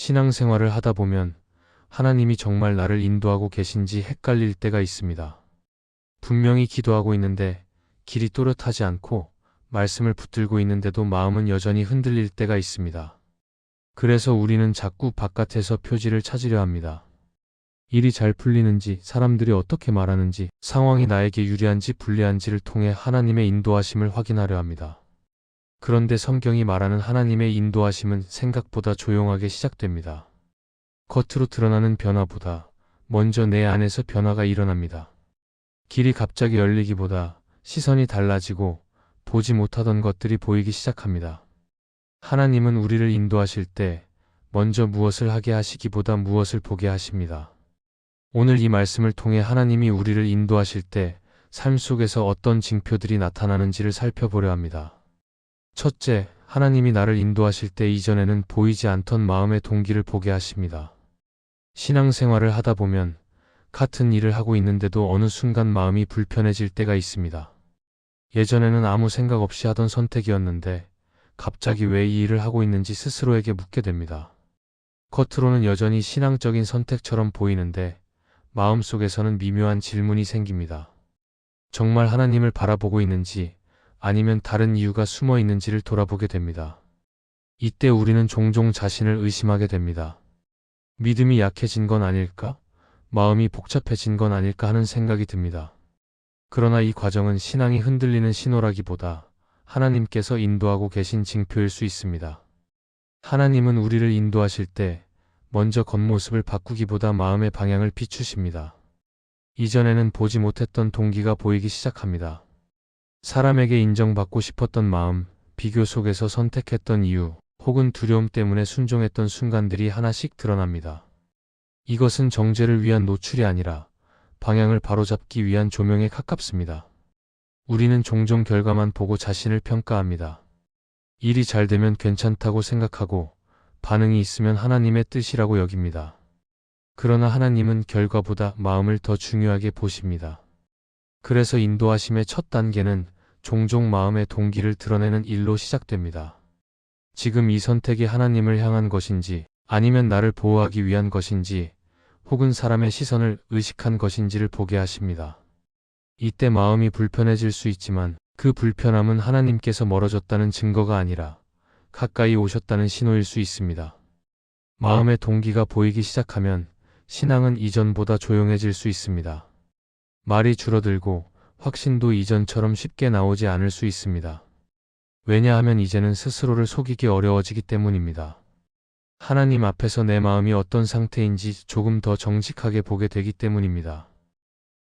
신앙생활을 하다 보면 하나님이 정말 나를 인도하고 계신지 헷갈릴 때가 있습니다. 분명히 기도하고 있는데 길이 또렷하지 않고 말씀을 붙들고 있는데도 마음은 여전히 흔들릴 때가 있습니다. 그래서 우리는 자꾸 바깥에서 표지를 찾으려 합니다. 일이 잘 풀리는지, 사람들이 어떻게 말하는지, 상황이 나에게 유리한지 불리한지를 통해 하나님의 인도하심을 확인하려 합니다. 그런데 성경이 말하는 하나님의 인도하심은 생각보다 조용하게 시작됩니다. 겉으로 드러나는 변화보다 먼저 내 안에서 변화가 일어납니다. 길이 갑자기 열리기보다 시선이 달라지고 보지 못하던 것들이 보이기 시작합니다. 하나님은 우리를 인도하실 때 먼저 무엇을 하게 하시기보다 무엇을 보게 하십니다. 오늘 이 말씀을 통해 하나님이 우리를 인도하실 때 삶 속에서 어떤 징표들이 나타나는지를 살펴보려 합니다. 첫째, 하나님이 나를 인도하실 때 이전에는 보이지 않던 마음의 동기를 보게 하십니다. 신앙생활을 하다 보면 같은 일을 하고 있는데도 어느 순간 마음이 불편해질 때가 있습니다. 예전에는 아무 생각 없이 하던 선택이었는데 갑자기 왜 이 일을 하고 있는지 스스로에게 묻게 됩니다. 겉으로는 여전히 신앙적인 선택처럼 보이는데 마음속에서는 미묘한 질문이 생깁니다. 정말 하나님을 바라보고 있는지 아니면 다른 이유가 숨어 있는지를 돌아보게 됩니다. 이때 우리는 종종 자신을 의심하게 됩니다. 믿음이 약해진 건 아닐까? 마음이 복잡해진 건 아닐까 하는 생각이 듭니다. 그러나 이 과정은 신앙이 흔들리는 신호라기보다 하나님께서 인도하고 계신 징표일 수 있습니다. 하나님은 우리를 인도하실 때 먼저 겉모습을 바꾸기보다 마음의 방향을 비추십니다. 이전에는 보지 못했던 동기가 보이기 시작합니다. 사람에게 인정받고 싶었던 마음, 비교 속에서 선택했던 이유, 혹은 두려움 때문에 순종했던 순간들이 하나씩 드러납니다. 이것은 정죄를 위한 노출이 아니라 방향을 바로잡기 위한 조명에 가깝습니다. 우리는 종종 결과만 보고 자신을 평가합니다. 일이 잘 되면 괜찮다고 생각하고 반응이 있으면 하나님의 뜻이라고 여깁니다. 그러나 하나님은 결과보다 마음을 더 중요하게 보십니다. 그래서 인도하심의 첫 단계는 종종 마음의 동기를 드러내는 일로 시작됩니다. 지금 이 선택이 하나님을 향한 것인지 아니면 나를 보호하기 위한 것인지 혹은 사람의 시선을 의식한 것인지를 보게 하십니다. 이때 마음이 불편해질 수 있지만 그 불편함은 하나님께서 멀어졌다는 증거가 아니라 가까이 오셨다는 신호일 수 있습니다. 마음의 동기가 보이기 시작하면 신앙은 이전보다 조용해질 수 있습니다. 말이 줄어들고 확신도 이전처럼 쉽게 나오지 않을 수 있습니다. 왜냐하면 이제는 스스로를 속이기 어려워지기 때문입니다. 하나님 앞에서 내 마음이 어떤 상태인지 조금 더 정직하게 보게 되기 때문입니다.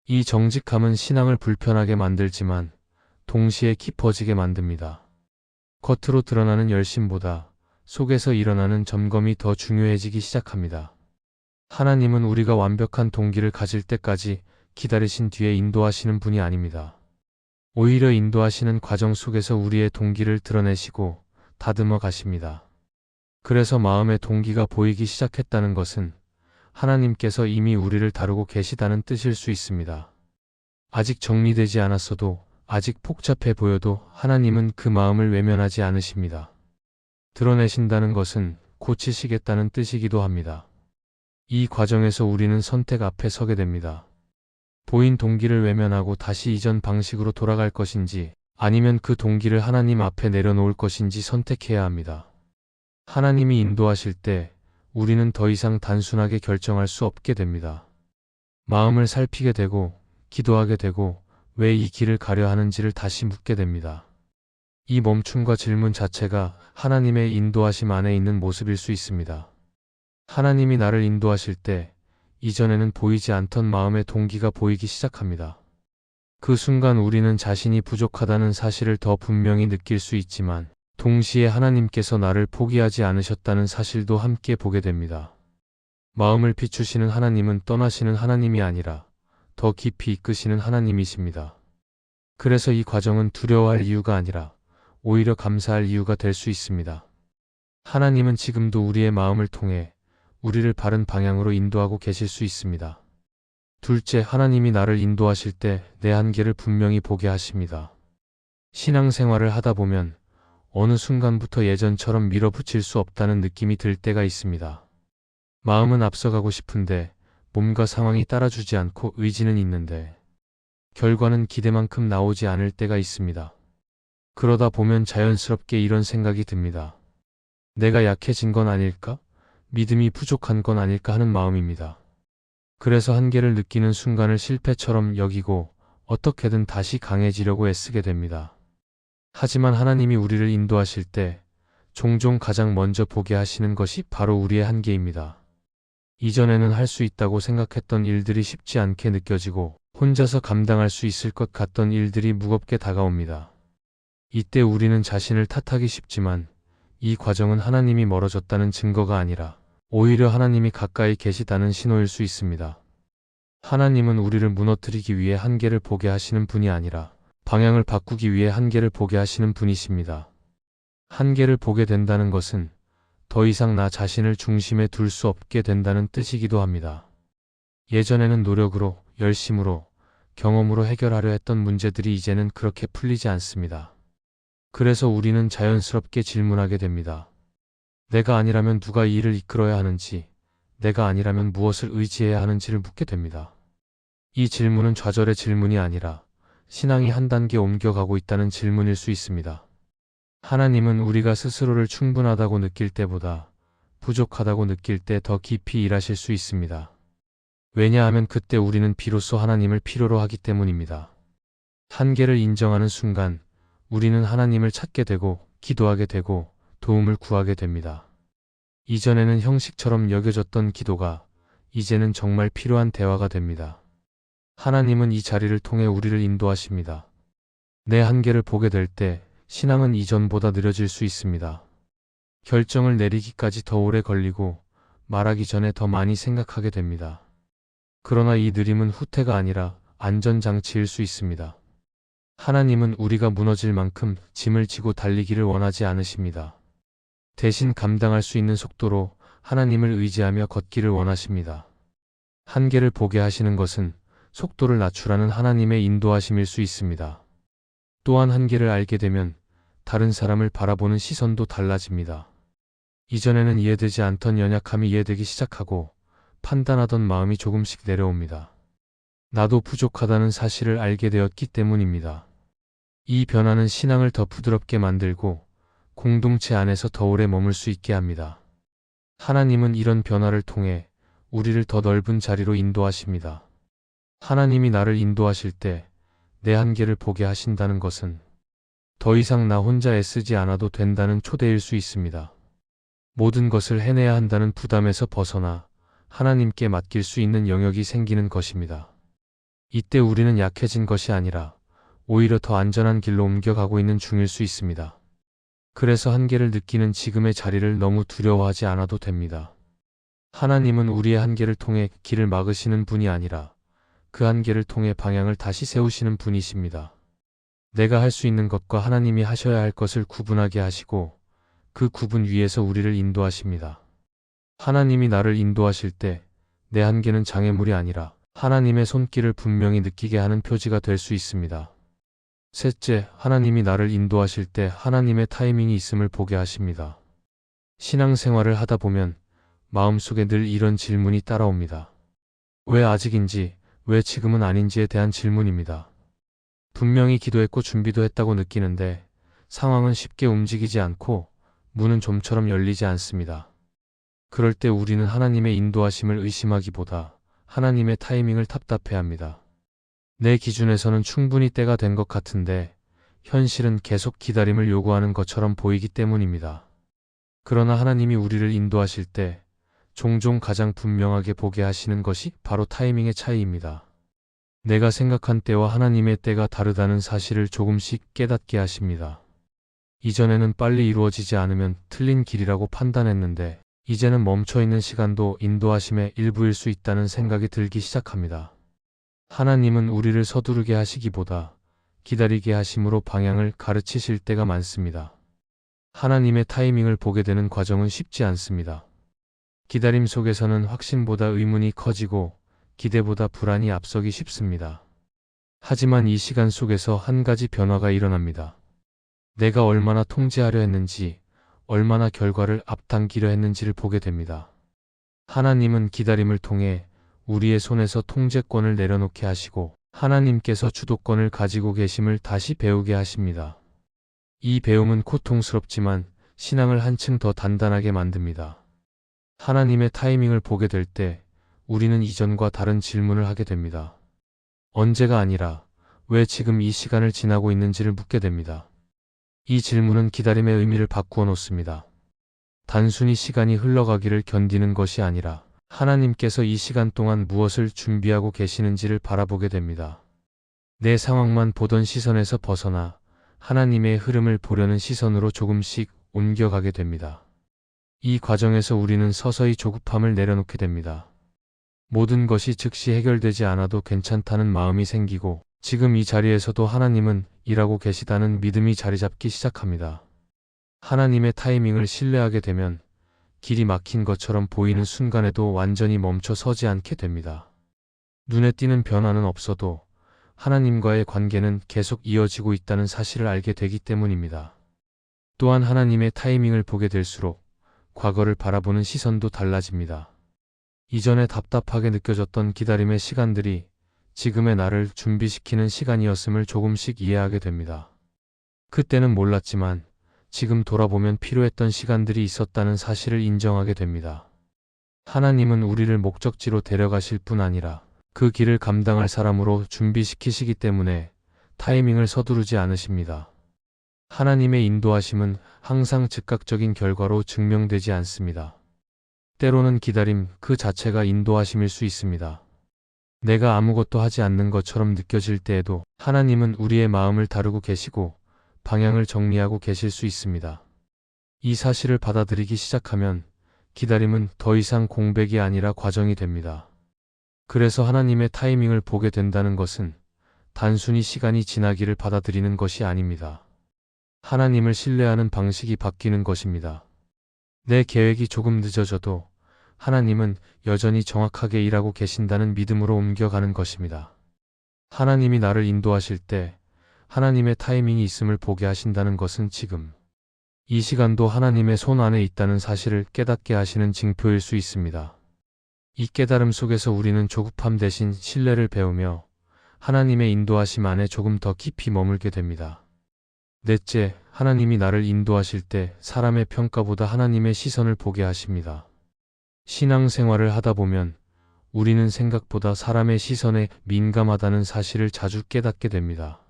이 정직함은 신앙을 불편하게 만들지만 동시에 깊어지게 만듭니다. 겉으로 드러나는 열심보다 속에서 일어나는 점검이 더 중요해지기 시작합니다. 하나님은 우리가 완벽한 동기를 가질 때까지 기다리신 뒤에 인도하시는 분이 아닙니다. 오히려 인도하시는 과정 속에서 우리의 동기를 드러내시고 다듬어 가십니다. 그래서 마음의 동기가 보이기 시작했다는 것은 하나님께서 이미 우리를 다루고 계시다는 뜻일 수 있습니다. 아직 정리되지 않았어도, 아직 복잡해 보여도 하나님은 그 마음을 외면하지 않으십니다. 드러내신다는 것은 고치시겠다는 뜻이기도 합니다. 이 과정에서 우리는 선택 앞에 서게 됩니다. 보인 동기를 외면하고 다시 이전 방식으로 돌아갈 것인지 아니면 그 동기를 하나님 앞에 내려놓을 것인지 선택해야 합니다. 하나님이 인도하실 때 우리는 더 이상 단순하게 결정할 수 없게 됩니다. 마음을 살피게 되고 기도하게 되고 왜 이 길을 가려 하는지를 다시 묻게 됩니다. 이 멈춤과 질문 자체가 하나님의 인도하심 안에 있는 모습일 수 있습니다. 하나님이 나를 인도하실 때 이전에는 보이지 않던 마음의 동기가 보이기 시작합니다. 그 순간 우리는 자신이 부족하다는 사실을 더 분명히 느낄 수 있지만 동시에 하나님께서 나를 포기하지 않으셨다는 사실도 함께 보게 됩니다. 마음을 비추시는 하나님은 떠나시는 하나님이 아니라 더 깊이 이끄시는 하나님이십니다. 그래서 이 과정은 두려워할 이유가 아니라 오히려 감사할 이유가 될 수 있습니다. 하나님은 지금도 우리의 마음을 통해 우리를 바른 방향으로 인도하고 계실 수 있습니다. 둘째, 하나님이 나를 인도하실 때 내 한계를 분명히 보게 하십니다. 신앙생활을 하다 보면 어느 순간부터 예전처럼 밀어붙일 수 없다는 느낌이 들 때가 있습니다. 마음은 앞서가고 싶은데 몸과 상황이 따라주지 않고 의지는 있는데 결과는 기대만큼 나오지 않을 때가 있습니다. 그러다 보면 자연스럽게 이런 생각이 듭니다. 내가 약해진 건 아닐까? 믿음이 부족한 건 아닐까 하는 마음입니다. 그래서 한계를 느끼는 순간을 실패처럼 여기고 어떻게든 다시 강해지려고 애쓰게 됩니다. 하지만 하나님이 우리를 인도하실 때 종종 가장 먼저 보게 하시는 것이 바로 우리의 한계입니다. 이전에는 할 수 있다고 생각했던 일들이 쉽지 않게 느껴지고 혼자서 감당할 수 있을 것 같던 일들이 무겁게 다가옵니다. 이때 우리는 자신을 탓하기 쉽지만 이 과정은 하나님이 멀어졌다는 증거가 아니라 오히려 하나님이 가까이 계시다는 신호일 수 있습니다. 하나님은 우리를 무너뜨리기 위해 한계를 보게 하시는 분이 아니라 방향을 바꾸기 위해 한계를 보게 하시는 분이십니다. 한계를 보게 된다는 것은 더 이상 나 자신을 중심에 둘 수 없게 된다는 뜻이기도 합니다. 예전에는 노력으로, 열심으로, 경험으로 해결하려 했던 문제들이 이제는 그렇게 풀리지 않습니다. 그래서 우리는 자연스럽게 질문하게 됩니다. 내가 아니라면 누가 이 일을 이끌어야 하는지, 내가 아니라면 무엇을 의지해야 하는지를 묻게 됩니다. 이 질문은 좌절의 질문이 아니라 신앙이 한 단계 옮겨가고 있다는 질문일 수 있습니다. 하나님은 우리가 스스로를 충분하다고 느낄 때보다 부족하다고 느낄 때 더 깊이 일하실 수 있습니다. 왜냐하면 그때 우리는 비로소 하나님을 필요로 하기 때문입니다. 한계를 인정하는 순간 우리는 하나님을 찾게 되고 기도하게 되고 도움을 구하게 됩니다. 이전에는 형식처럼 여겨졌던 기도가 이제는 정말 필요한 대화가 됩니다. 하나님은 이 자리를 통해 우리를 인도하십니다. 내 한계를 보게 될 때 신앙은 이전보다 느려질 수 있습니다. 결정을 내리기까지 더 오래 걸리고 말하기 전에 더 많이 생각하게 됩니다. 그러나 이 느림은 후퇴가 아니라 안전장치일 수 있습니다. 하나님은 우리가 무너질 만큼 짐을 지고 달리기를 원하지 않으십니다. 대신 감당할 수 있는 속도로 하나님을 의지하며 걷기를 원하십니다. 한계를 보게 하시는 것은 속도를 낮추라는 하나님의 인도하심일 수 있습니다. 또한 한계를 알게 되면 다른 사람을 바라보는 시선도 달라집니다. 이전에는 이해되지 않던 연약함이 이해되기 시작하고 판단하던 마음이 조금씩 내려옵니다. 나도 부족하다는 사실을 알게 되었기 때문입니다. 이 변화는 신앙을 더 부드럽게 만들고 공동체 안에서 더 오래 머물 수 있게 합니다. 하나님은 이런 변화를 통해 우리를 더 넓은 자리로 인도하십니다. 하나님이 나를 인도하실 때 내 한계를 보게 하신다는 것은 더 이상 나 혼자 애쓰지 않아도 된다는 초대일 수 있습니다. 모든 것을 해내야 한다는 부담에서 벗어나 하나님께 맡길 수 있는 영역이 생기는 것입니다. 이때 우리는 약해진 것이 아니라 오히려 더 안전한 길로 옮겨가고 있는 중일 수 있습니다. 그래서 한계를 느끼는 지금의 자리를 너무 두려워하지 않아도 됩니다. 하나님은 우리의 한계를 통해 길을 막으시는 분이 아니라 그 한계를 통해 방향을 다시 세우시는 분이십니다. 내가 할 수 있는 것과 하나님이 하셔야 할 것을 구분하게 하시고 그 구분 위에서 우리를 인도하십니다. 하나님이 나를 인도하실 때 내 한계는 장애물이 아니라 하나님의 손길을 분명히 느끼게 하는 표지가 될 수 있습니다. 셋째, 하나님이 나를 인도하실 때 하나님의 타이밍이 있음을 보게 하십니다. 신앙생활을 하다 보면 마음속에 늘 이런 질문이 따라옵니다. 왜 아직인지, 왜 지금은 아닌지에 대한 질문입니다. 분명히 기도했고 준비도 했다고 느끼는데 상황은 쉽게 움직이지 않고 문은 좀처럼 열리지 않습니다. 그럴 때 우리는 하나님의 인도하심을 의심하기보다 하나님의 타이밍을 답답해합니다. 내 기준에서는 충분히 때가 된 것 같은데 현실은 계속 기다림을 요구하는 것처럼 보이기 때문입니다. 그러나 하나님이 우리를 인도하실 때 종종 가장 분명하게 보게 하시는 것이 바로 타이밍의 차이입니다. 내가 생각한 때와 하나님의 때가 다르다는 사실을 조금씩 깨닫게 하십니다. 이전에는 빨리 이루어지지 않으면 틀린 길이라고 판단했는데 이제는 멈춰있는 시간도 인도하심의 일부일 수 있다는 생각이 들기 시작합니다. 하나님은 우리를 서두르게 하시기보다 기다리게 하심으로 방향을 가르치실 때가 많습니다. 하나님의 타이밍을 보게 되는 과정은 쉽지 않습니다. 기다림 속에서는 확신보다 의문이 커지고 기대보다 불안이 앞서기 쉽습니다. 하지만 이 시간 속에서 한 가지 변화가 일어납니다. 내가 얼마나 통제하려 했는지, 얼마나 결과를 앞당기려 했는지를 보게 됩니다. 하나님은 기다림을 통해 우리의 손에서 통제권을 내려놓게 하시고 하나님께서 주도권을 가지고 계심을 다시 배우게 하십니다. 이 배움은 고통스럽지만 신앙을 한층 더 단단하게 만듭니다. 하나님의 타이밍을 보게 될 때 우리는 이전과 다른 질문을 하게 됩니다. 언제가 아니라 왜 지금 이 시간을 지나고 있는지를 묻게 됩니다. 이 질문은 기다림의 의미를 바꾸어 놓습니다. 단순히 시간이 흘러가기를 견디는 것이 아니라 하나님께서 이 시간 동안 무엇을 준비하고 계시는지를 바라보게 됩니다. 내 상황만 보던 시선에서 벗어나 하나님의 흐름을 보려는 시선으로 조금씩 옮겨가게 됩니다. 이 과정에서 우리는 서서히 조급함을 내려놓게 됩니다. 모든 것이 즉시 해결되지 않아도 괜찮다는 마음이 생기고 지금 이 자리에서도 하나님은 일하고 계시다는 믿음이 자리 잡기 시작합니다. 하나님의 타이밍을 신뢰하게 되면 길이 막힌 것처럼 보이는 순간에도 완전히 멈춰 서지 않게 됩니다. 눈에 띄는 변화는 없어도 하나님과의 관계는 계속 이어지고 있다는 사실을 알게 되기 때문입니다. 또한 하나님의 타이밍을 보게 될수록 과거를 바라보는 시선도 달라집니다. 이전에 답답하게 느껴졌던 기다림의 시간들이 지금의 나를 준비시키는 시간이었음을 조금씩 이해하게 됩니다. 그때는 몰랐지만 지금 돌아보면 필요했던 시간들이 있었다는 사실을 인정하게 됩니다. 하나님은 우리를 목적지로 데려가실 뿐 아니라 그 길을 감당할 사람으로 준비시키시기 때문에 타이밍을 서두르지 않으십니다. 하나님의 인도하심은 항상 즉각적인 결과로 증명되지 않습니다. 때로는 기다림 그 자체가 인도하심일 수 있습니다. 내가 아무것도 하지 않는 것처럼 느껴질 때에도 하나님은 우리의 마음을 다루고 계시고 방향을 정리하고 계실 수 있습니다. 이 사실을 받아들이기 시작하면 기다림은 더 이상 공백이 아니라 과정이 됩니다. 그래서 하나님의 타이밍을 보게 된다는 것은 단순히 시간이 지나기를 받아들이는 것이 아닙니다. 하나님을 신뢰하는 방식이 바뀌는 것입니다. 내 계획이 조금 늦어져도 하나님은 여전히 정확하게 일하고 계신다는 믿음으로 옮겨가는 것입니다. 하나님이 나를 인도하실 때 하나님의 타이밍이 있음을 보게 하신다는 것은 지금 이 시간도 하나님의 손 안에 있다는 사실을 깨닫게 하시는 징표일 수 있습니다. 이 깨달음 속에서 우리는 조급함 대신 신뢰를 배우며 하나님의 인도하심 안에 조금 더 깊이 머물게 됩니다. 넷째, 하나님이 나를 인도하실 때 사람의 평가보다 하나님의 시선을 보게 하십니다. 신앙생활을 하다 보면 우리는 생각보다 사람의 시선에 민감하다는 사실을 자주 깨닫게 됩니다.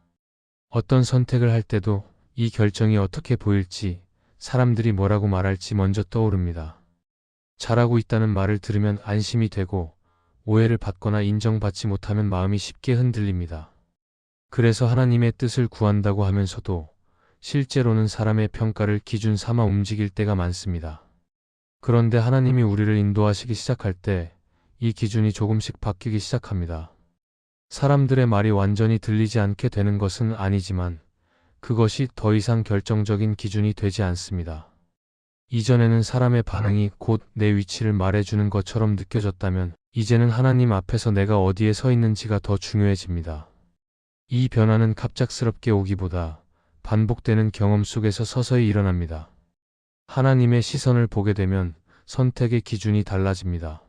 어떤 선택을 할 때도 이 결정이 어떻게 보일지, 사람들이 뭐라고 말할지 먼저 떠오릅니다. 잘하고 있다는 말을 들으면 안심이 되고 오해를 받거나 인정받지 못하면 마음이 쉽게 흔들립니다. 그래서 하나님의 뜻을 구한다고 하면서도 실제로는 사람의 평가를 기준 삼아 움직일 때가 많습니다. 그런데 하나님이 우리를 인도하시기 시작할 때 이 기준이 조금씩 바뀌기 시작합니다. 사람들의 말이 완전히 들리지 않게 되는 것은 아니지만 그것이 더 이상 결정적인 기준이 되지 않습니다. 이전에는 사람의 반응이 곧 내 위치를 말해주는 것처럼 느껴졌다면 이제는 하나님 앞에서 내가 어디에 서 있는지가 더 중요해집니다. 이 변화는 갑작스럽게 오기보다 반복되는 경험 속에서 서서히 일어납니다. 하나님의 시선을 보게 되면 선택의 기준이 달라집니다.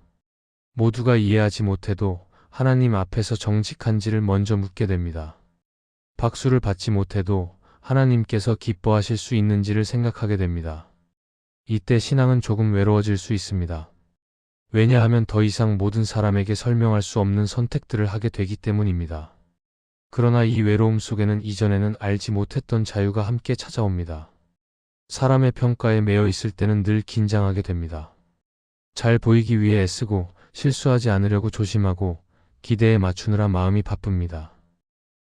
모두가 이해하지 못해도 하나님 앞에서 정직한지를 먼저 묻게 됩니다. 박수를 받지 못해도 하나님께서 기뻐하실 수 있는지를 생각하게 됩니다. 이때 신앙은 조금 외로워질 수 있습니다. 왜냐하면 더 이상 모든 사람에게 설명할 수 없는 선택들을 하게 되기 때문입니다. 그러나 이 외로움 속에는 이전에는 알지 못했던 자유가 함께 찾아옵니다. 사람의 평가에 매여 있을 때는 늘 긴장하게 됩니다. 잘 보이기 위해 애쓰고 실수하지 않으려고 조심하고 기대에 맞추느라 마음이 바쁩니다.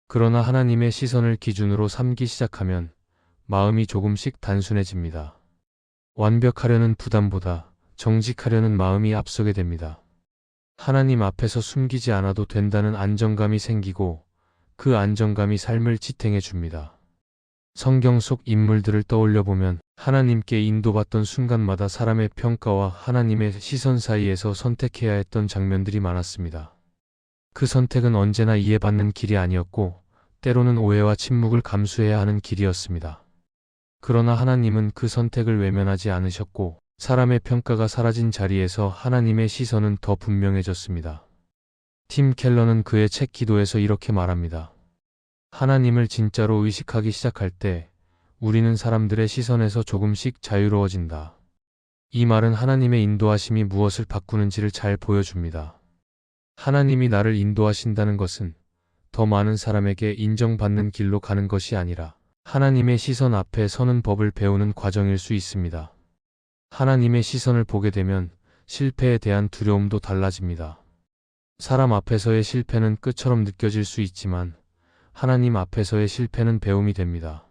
그러나 하나님의 시선을 기준으로 삼기 시작하면 마음이 조금씩 단순해집니다. 완벽하려는 부담보다 정직하려는 마음이 앞서게 됩니다. 하나님 앞에서 숨기지 않아도 된다는 안정감이 생기고 그 안정감이 삶을 지탱해 줍니다. 성경 속 인물들을 떠올려 보면 하나님께 인도받던 순간마다 사람의 평가와 하나님의 시선 사이에서 선택해야 했던 장면들이 많았습니다. 그 선택은 언제나 이해받는 길이 아니었고 때로는 오해와 침묵을 감수해야 하는 길이었습니다. 그러나 하나님은 그 선택을 외면하지 않으셨고 사람의 평가가 사라진 자리에서 하나님의 시선은 더 분명해졌습니다. 팀 켈러는 그의 책 기도에서 이렇게 말합니다. 하나님을 진짜로 의식하기 시작할 때 우리는 사람들의 시선에서 조금씩 자유로워진다. 이 말은 하나님의 인도하심이 무엇을 바꾸는지를 잘 보여줍니다. 하나님이 나를 인도하신다는 것은 더 많은 사람에게 인정받는 길로 가는 것이 아니라 하나님의 시선 앞에 서는 법을 배우는 과정일 수 있습니다. 하나님의 시선을 보게 되면 실패에 대한 두려움도 달라집니다. 사람 앞에서의 실패는 끝처럼 느껴질 수 있지만 하나님 앞에서의 실패는 배움이 됩니다.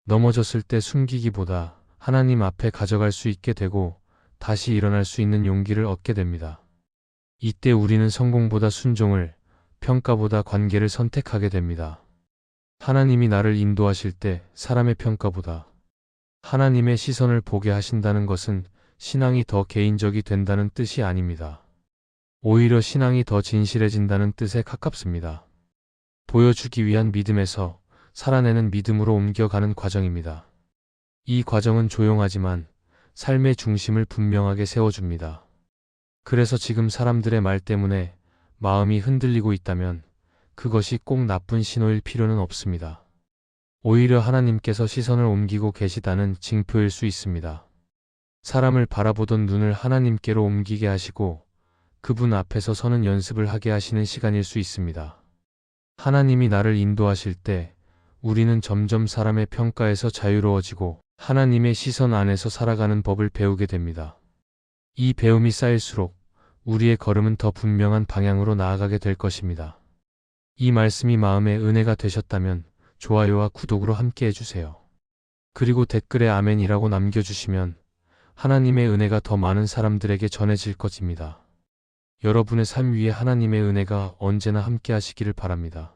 넘어졌을 때 숨기기보다 하나님 앞에 가져갈 수 있게 되고 다시 일어날 수 있는 용기를 얻게 됩니다. 이때 우리는 성공보다 순종을, 평가보다 관계를 선택하게 됩니다. 하나님이 나를 인도하실 때 사람의 평가보다 하나님의 시선을 보게 하신다는 것은 신앙이 더 개인적이 된다는 뜻이 아닙니다. 오히려 신앙이 더 진실해진다는 뜻에 가깝습니다. 보여주기 위한 믿음에서 살아내는 믿음으로 옮겨가는 과정입니다. 이 과정은 조용하지만 삶의 중심을 분명하게 세워줍니다. 그래서 지금 사람들의 말 때문에 마음이 흔들리고 있다면 그것이 꼭 나쁜 신호일 필요는 없습니다. 오히려 하나님께서 시선을 옮기고 계시다는 징표일 수 있습니다. 사람을 바라보던 눈을 하나님께로 옮기게 하시고 그분 앞에서 서는 연습을 하게 하시는 시간일 수 있습니다. 하나님이 나를 인도하실 때 우리는 점점 사람의 평가에서 자유로워지고 하나님의 시선 안에서 살아가는 법을 배우게 됩니다. 이 배움이 쌓일수록 우리의 걸음은 더 분명한 방향으로 나아가게 될 것입니다. 이 말씀이 마음의 은혜가 되셨다면 좋아요와 구독으로 함께 해주세요. 그리고 댓글에 아멘이라고 남겨주시면 하나님의 은혜가 더 많은 사람들에게 전해질 것입니다. 여러분의 삶 위에 하나님의 은혜가 언제나 함께 하시기를 바랍니다.